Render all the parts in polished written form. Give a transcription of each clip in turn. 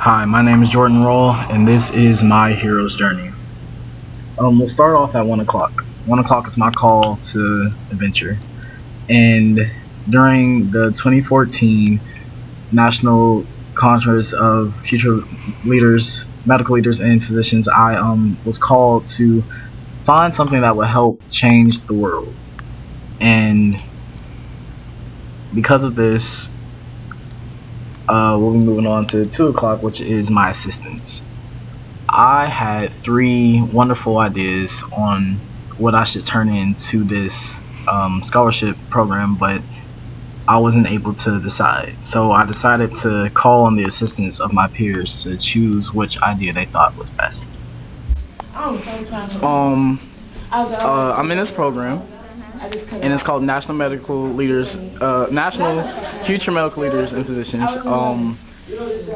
Hi, my name is Jordan Rawl, and this is my hero's journey. We'll start off at 1 o'clock. 1 o'clock is my call to adventure. And during the 2014 National Congress of Future Leaders, Medical Leaders, and Physicians, I was called to find something that would help change the world. And because of this, we'll be moving on to 2 o'clock, which is my assistance. I had 3 wonderful ideas on what I should turn into this scholarship program, but I wasn't able to decide. So I decided to call on the assistance of my peers to choose which idea they thought was best. I'm in this program, and it's called National Future Medical Leaders and Physicians.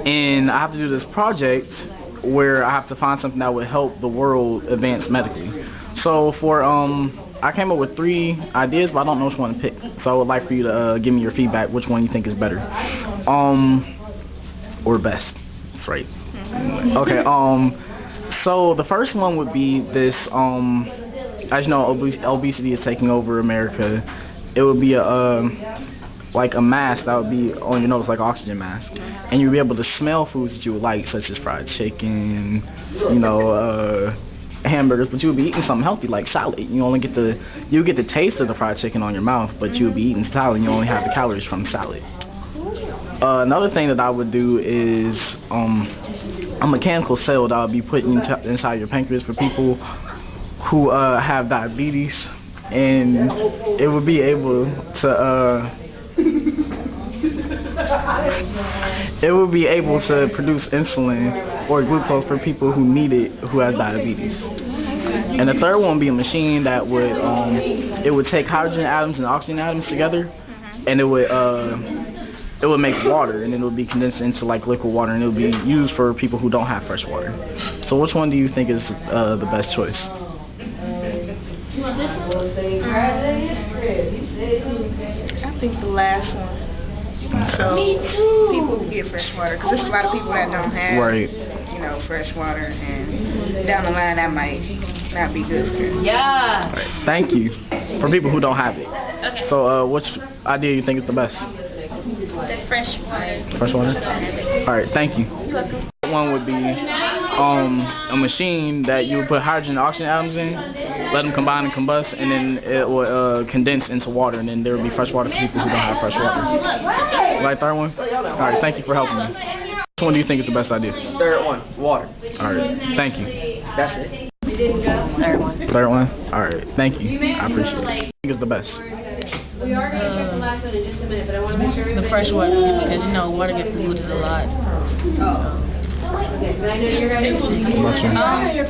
And I have to do this project where I have to find something that would help the world advance medically. So I came up with 3 ideas, but I don't know which one to pick. So I would like for you to give me your feedback, which one you think is better, or best. That's right. Okay. So the first one would be this. As you know, obesity is taking over America. It would be like a mask that would be on your nose, like an oxygen mask, and you'd be able to smell foods that you would like, such as fried chicken, hamburgers, but you would be eating something healthy like salad. You get the taste of the fried chicken on your mouth, but you would be eating salad and you only have the calories from salad. Another thing that I would do is a mechanical cell that I would be put inside your pancreas for people who have diabetes, and it would be able to produce insulin or glucose for people who need it, who have diabetes. And the third one would be a machine that would take hydrogen atoms and oxygen atoms together, and it would make water, and it would be condensed into like liquid water, and it would be used for people who don't have fresh water. So which one do you think is the best choice? I think the last one. So people can get fresh water, because there's a lot of people that don't have, fresh water, and down the line that might not be good for them. Yeah. Right. Thank you. For people who don't have it. Okay. So which idea you think is the best? The fresh water. Fresh water? Alright, thank you. One would be a machine that you would put hydrogen and oxygen atoms in, let them combine and combust, and then it would condense into water, and then there would be fresh water for people who don't have fresh water. Right, third one? Alright, thank you for helping me. Which one do you think is the best idea? Third one, water. Alright, thank you. That's it. Third one. Third one? Alright, thank you. I appreciate it. I think it's the best. We are going to check the last one in just a minute, but I want to make sure The fresh water, because water gets polluted a lot. Okay, but I know you're going I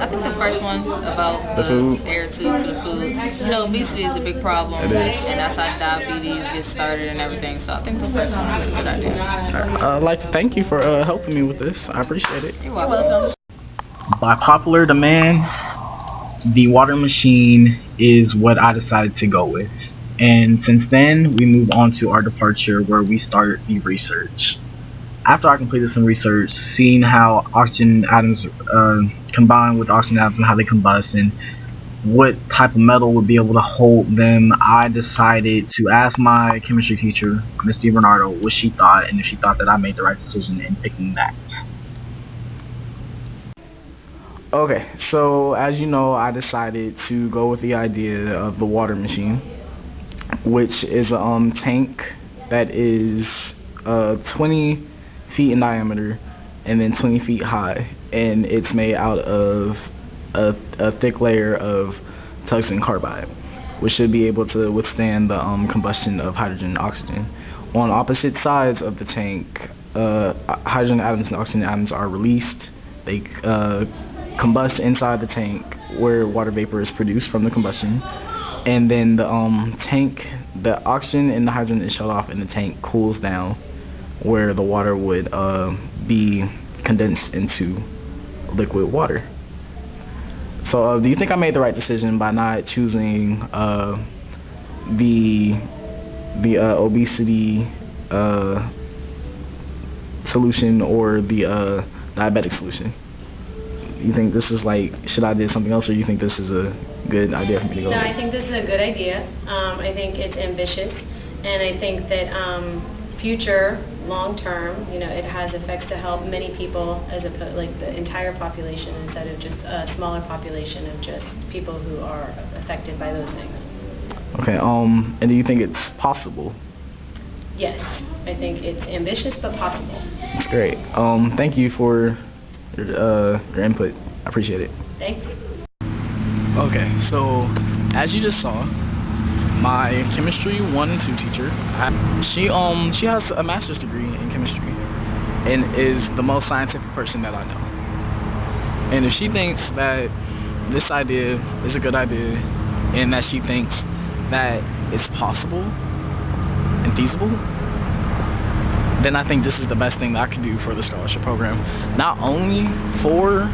think the first one about The food? air tube for the food. Obesity is a big problem. It is. And that's how diabetes gets started and everything. So I think the first one is a good idea. I'd like to thank you for helping me with this. I appreciate it. You're welcome. By popular demand, the water machine is what I decided to go with. And since then, we move on to our departure, where we start the research. After I completed some research, seeing how oxygen atoms combine with oxygen atoms and how they combust, and what type of metal would be able to hold them, I decided to ask my chemistry teacher, Ms. DiBernardo, what she thought, and if she thought that I made the right decision in picking that. Okay, so as you know, I decided to go with the idea of the water machine, which is a tank that is 20 feet in diameter and then 20 feet high, and it's made out of a thick layer of tungsten carbide, which should be able to withstand the combustion of hydrogen and oxygen. On opposite sides of the tank, hydrogen atoms and oxygen atoms are released. They combust inside the tank, where water vapor is produced from the combustion, and then the oxygen and the hydrogen is shut off, and the tank cools down, where the water would be condensed into liquid water. So do you think I made the right decision by not choosing the obesity solution, or the diabetic solution. You think this is like, should I do something else, or you think this is a good idea for me to go No, with? I think this is a good idea. I think it's ambitious, and I think that future, long term, it has effects to help many people, as like the entire population, instead of just a smaller population of just people who are affected by those things. Okay. And do you think it's possible? Yes, I think it's ambitious but possible. That's great. Thank you for your input. I appreciate it. Thank you. Okay, so as you just saw, my chemistry 1 and 2 teacher, she has a master's degree in chemistry and is the most scientific person that I know. And if she thinks that this idea is a good idea, and that she thinks that it's possible and feasible, then I think this is the best thing that I could do for the scholarship program. Not only for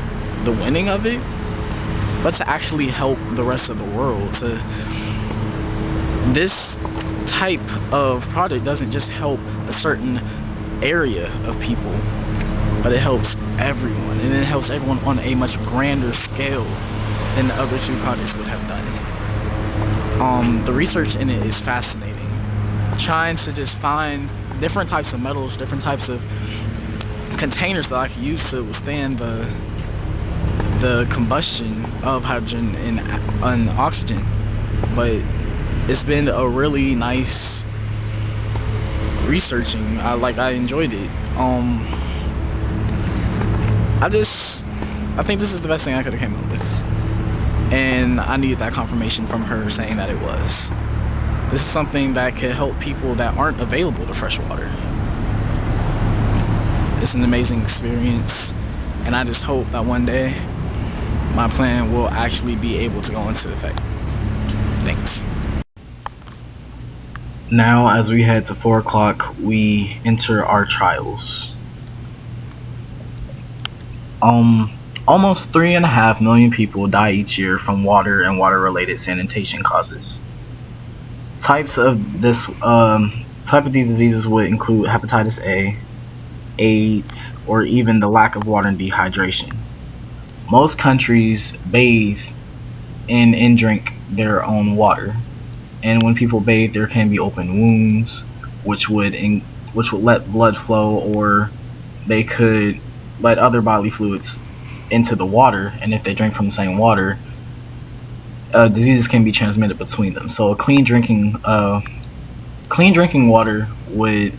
the winning of it, but to actually help the rest of the world. This type of project doesn't just help a certain area of people, but it helps everyone, and it helps everyone on a much grander scale than the other 2 projects would have done. The research in it is fascinating. Trying to just find different types of metals, different types of containers that I could use to withstand the combustion of hydrogen and oxygen. But it's been a really nice researching. I enjoyed it. I think this is the best thing I could have came up with, and I needed that confirmation from her saying that it was. This is something that could help people that aren't available to fresh water. It's an amazing experience, and I just hope that one day my plan will actually be able to go into effect. Thanks. Now, as we head to 4 o'clock, we enter our trials. Almost 3.5 million people die each year from water and water-related sanitation causes. Types of these diseases would include hepatitis A, AIDS, or even the lack of water and dehydration. Most countries bathe and drink their own water, and when people bathe, there can be open wounds, which would let blood flow, or they could let other bodily fluids into the water, and if they drink from the same water, diseases can be transmitted between them. So clean drinking water would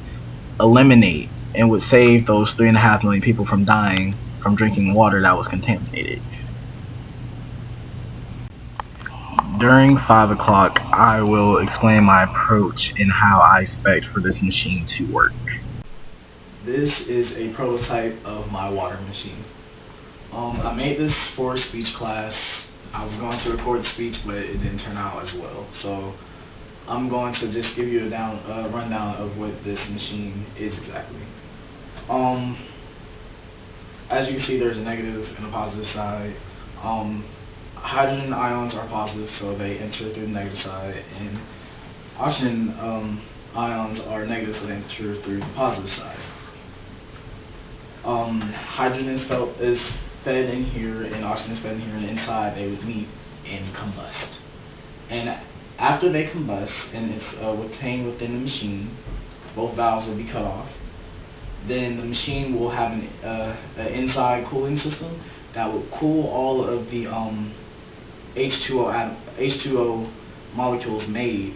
eliminate and would save those 3.5 million people from dying from drinking water that was contaminated. During 5 o'clock, I will explain my approach and how I expect for this machine to work. This is a prototype of my water machine. I made this for a speech class. I was going to record the speech, but it didn't turn out as well. So I'm going to just give you a rundown of what this machine is exactly. As you can see, there's a negative and a positive side. Hydrogen ions are positive, so they enter through the negative side, and oxygen ions are negative, so they enter through the positive side. Hydrogen is fed in here, and oxygen is fed in here, and inside they would meet and combust. And after they combust, and it's contained within the machine, both valves will be cut off. Then the machine will have an inside cooling system that will cool all of the H2O molecules made,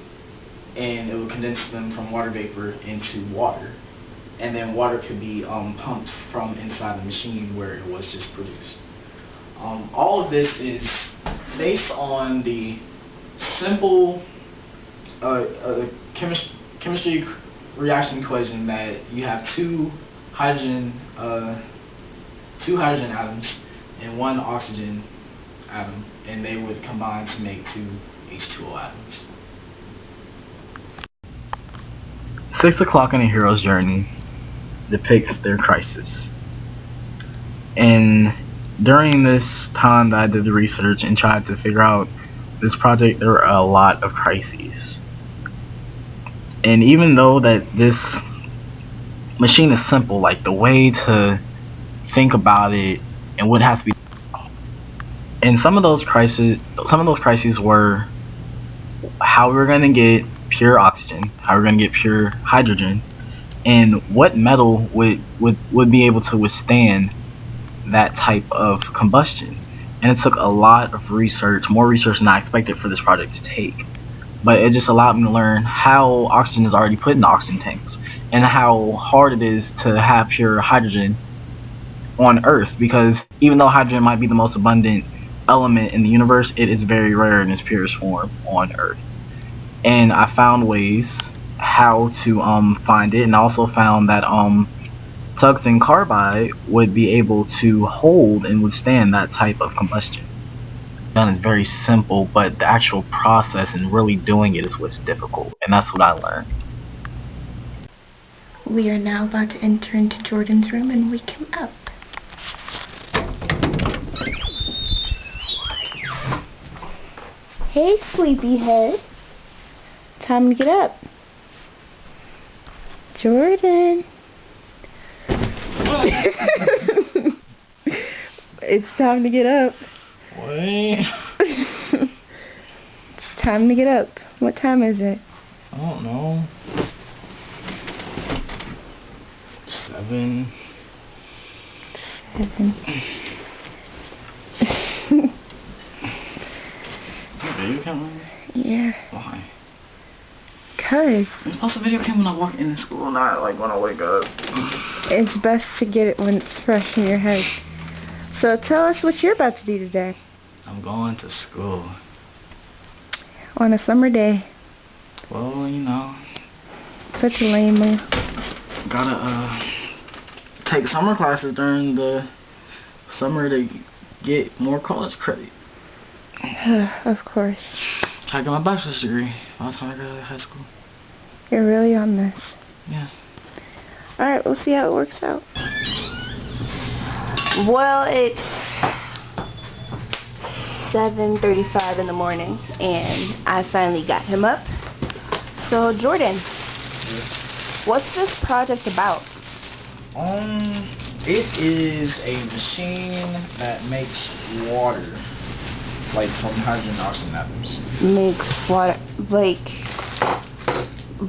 and it will condense them from water vapor into water. And then water could be pumped from inside the machine where it was just produced. All of this is based on the simple chemistry reaction equation that you have two hydrogen atoms and one oxygen atom, and they would combine to make 2 H2O atoms. 6 o'clock in a hero's journey depicts their crisis. And during this time that I did the research and tried to figure out this project, there were a lot of crises. And even though that this machine is simple, like the way to think about it and what has to be. And some of those crises were how we were going to get pure oxygen, how we are going to get pure hydrogen, and what metal would be able to withstand that type of combustion. And it took a lot of research, more research than I expected for this project to take. But it just allowed me to learn how oxygen is already put in oxygen tanks and how hard it is to have pure hydrogen on Earth, because even though hydrogen might be the most abundant element in the universe, it is very rare in its purest form on Earth. And I found ways how to find it, and I also found that tungsten carbide would be able to hold and withstand that type of combustion. Done is very simple, but the actual process and really doing it is what's difficult, and that's what I learned. We are now about to enter into Jordan's room and wake him up. Hey, sleepyhead. Time to get up. Jordan. It's time to get up. Wait. It's time to get up. What time is it? I don't know. 7. 7. Video camera? Yeah. Why? Cause You're supposed to video camera when I walk into school, not like when I wake up. it's best to get it when it's fresh in your head. So tell us what you're about to do today. I'm going to school. On a summer day. Well, you know, Such a lame one. gotta take summer classes during the summer to get more college credit. Of course. I got my bachelor's degree by the time I got to high school. You're really on this. Yeah. Alright, we'll see how it works out. Well, it's 7:35 in the morning, and I finally got him up. So, Jordan, what's this project about? It is a machine that makes water, like from hydrogen and oxygen atoms. Makes water, like,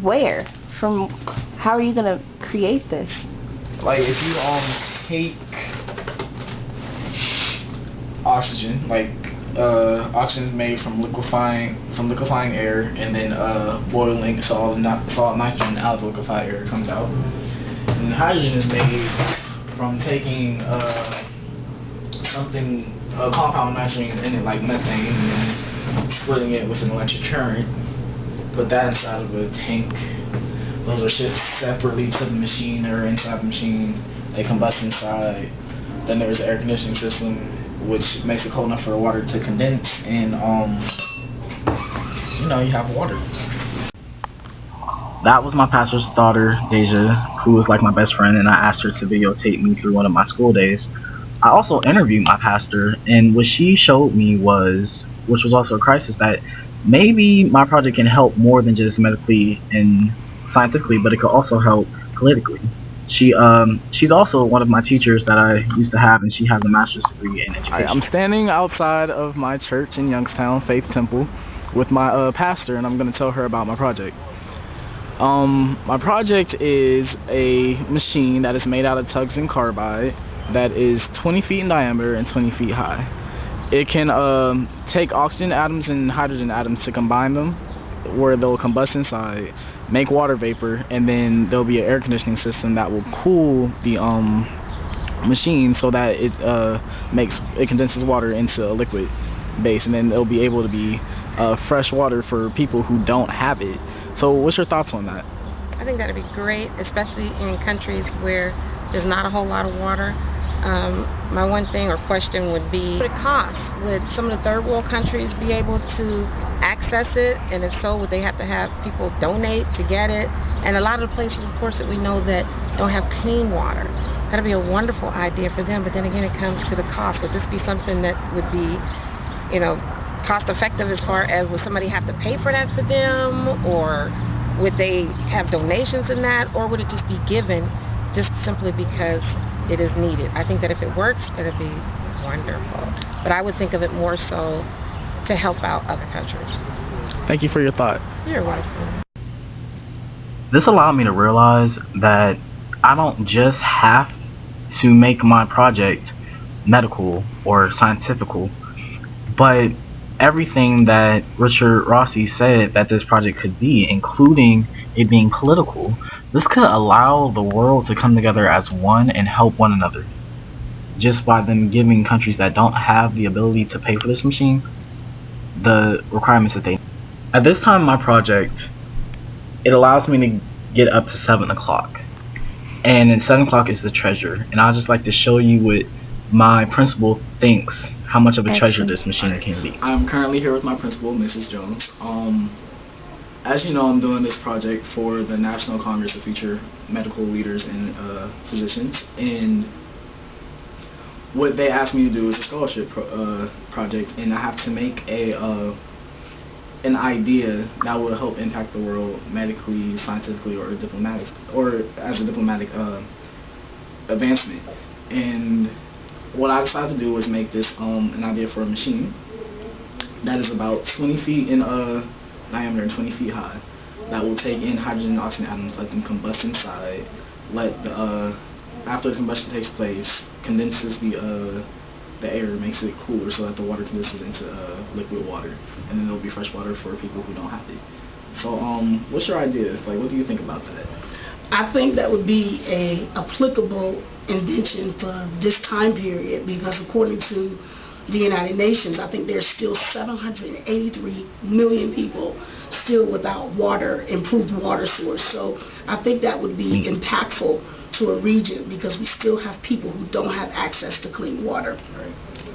where? From, how are you gonna create this? Like if you take oxygen, like oxygen is made from liquefying air, and then boiling, so all the nitrogen out of the liquefied air comes out. And hydrogen is made from taking a compound nitrogen in it, like methane, and then splitting it with an electric current. Put that inside of a tank. Those are shipped separately to the machine or inside the machine. They combust inside. Then there's an air conditioning system, which makes it cold enough for the water to condense, and you have water. That was my pastor's daughter, Deja, who was like my best friend, and I asked her to videotape me through one of my school days. I also interviewed my pastor, and what she showed me was, which was also a crisis, that maybe my project can help more than just medically and scientifically, but it could also help politically. She's also one of my teachers that I used to have, and she has a master's degree in education. I'm standing outside of my church in Youngstown, Faith Temple, with my pastor, and I'm going to tell her about my project. My project is a machine that is made out of tungsten carbide that is 20 feet in diameter and 20 feet high. It can take oxygen atoms and hydrogen atoms to combine them, where they'll combust inside, make water vapor, and then there'll be an air conditioning system that will cool the machine so that it condenses water into a liquid base, and then it'll be able to be fresh water for people who don't have it. So what's your thoughts on that? I think that'd be great, especially in countries where there's not a whole lot of water. My one thing or question would be, what would it cost? Would some of the third world countries be able to access it? And if so, would they have to have people donate to get it? And a lot of the places, of course, that we know that don't have clean water. That'd be a wonderful idea for them. But then again, it comes to the cost. Would this be something that would be, cost effective as far as, would somebody have to pay for that for them? Or would they have donations in that? Or would it just be given just simply because it is needed. I think that if it works, it'll be wonderful. But I would think of it more so to help out other countries. Thank you for your thought. You're welcome. This allowed me to realize that I don't just have to make my project medical or scientifical, but everything that Richard Rossi said that this project could be, including it being political, this could allow the world to come together as one and help one another. Just by them giving countries that don't have the ability to pay for this machine the requirements that they need. At this time in my project, it allows me to get up to 7 o'clock. And then 7 o'clock is the treasure. And I'd just like to show you what my principal thinks how much of a treasure this machine can be. I'm currently here with my principal, Mrs. Jones. As you know, I'm doing this project for the National Congress of Future Medical Leaders and Physicians. And what they asked me to do is a scholarship project, and I have to make an idea that will help impact the world medically, scientifically, or diplomatic, or as a diplomatic advancement. And what I decided to do was make this an idea for a machine that is about 20 feet in diameter and 20 feet high, that will take in hydrogen and oxygen atoms, let them combust inside, let the after the combustion takes place, condenses the air, makes it cooler so that the water condenses into liquid water, and then there'll be fresh water for people who don't have it. So what's your idea? Like, what do you think about that? I think that would be a applicable invention for this time period, because according to the United Nations, I think there's still 783 million people still without water, improved water source. So I think that would be impactful to a region, because we still have people who don't have access to clean water.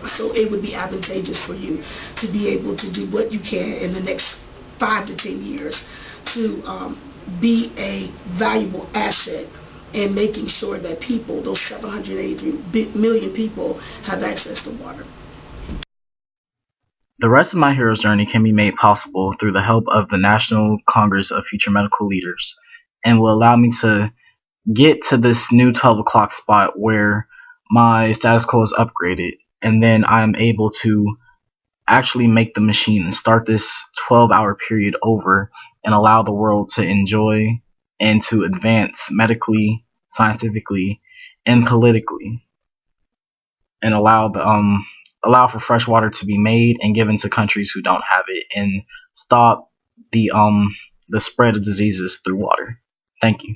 So it would be advantageous for you to be able to do what you can in the next 5 to 10 years to be a valuable asset in making sure that people, those 783 million people, have access to water. The rest of my hero's journey can be made possible through the help of the National Congress of Future Medical Leaders, and will allow me to get to this new 12 o'clock spot where my status quo is upgraded, and then I'm able to actually make the machine and start this 12-hour period over and allow the world to enjoy and to advance medically, scientifically, and politically, and allow for fresh water to be made and given to countries who don't have it, and stop the spread of diseases through water. Thank you.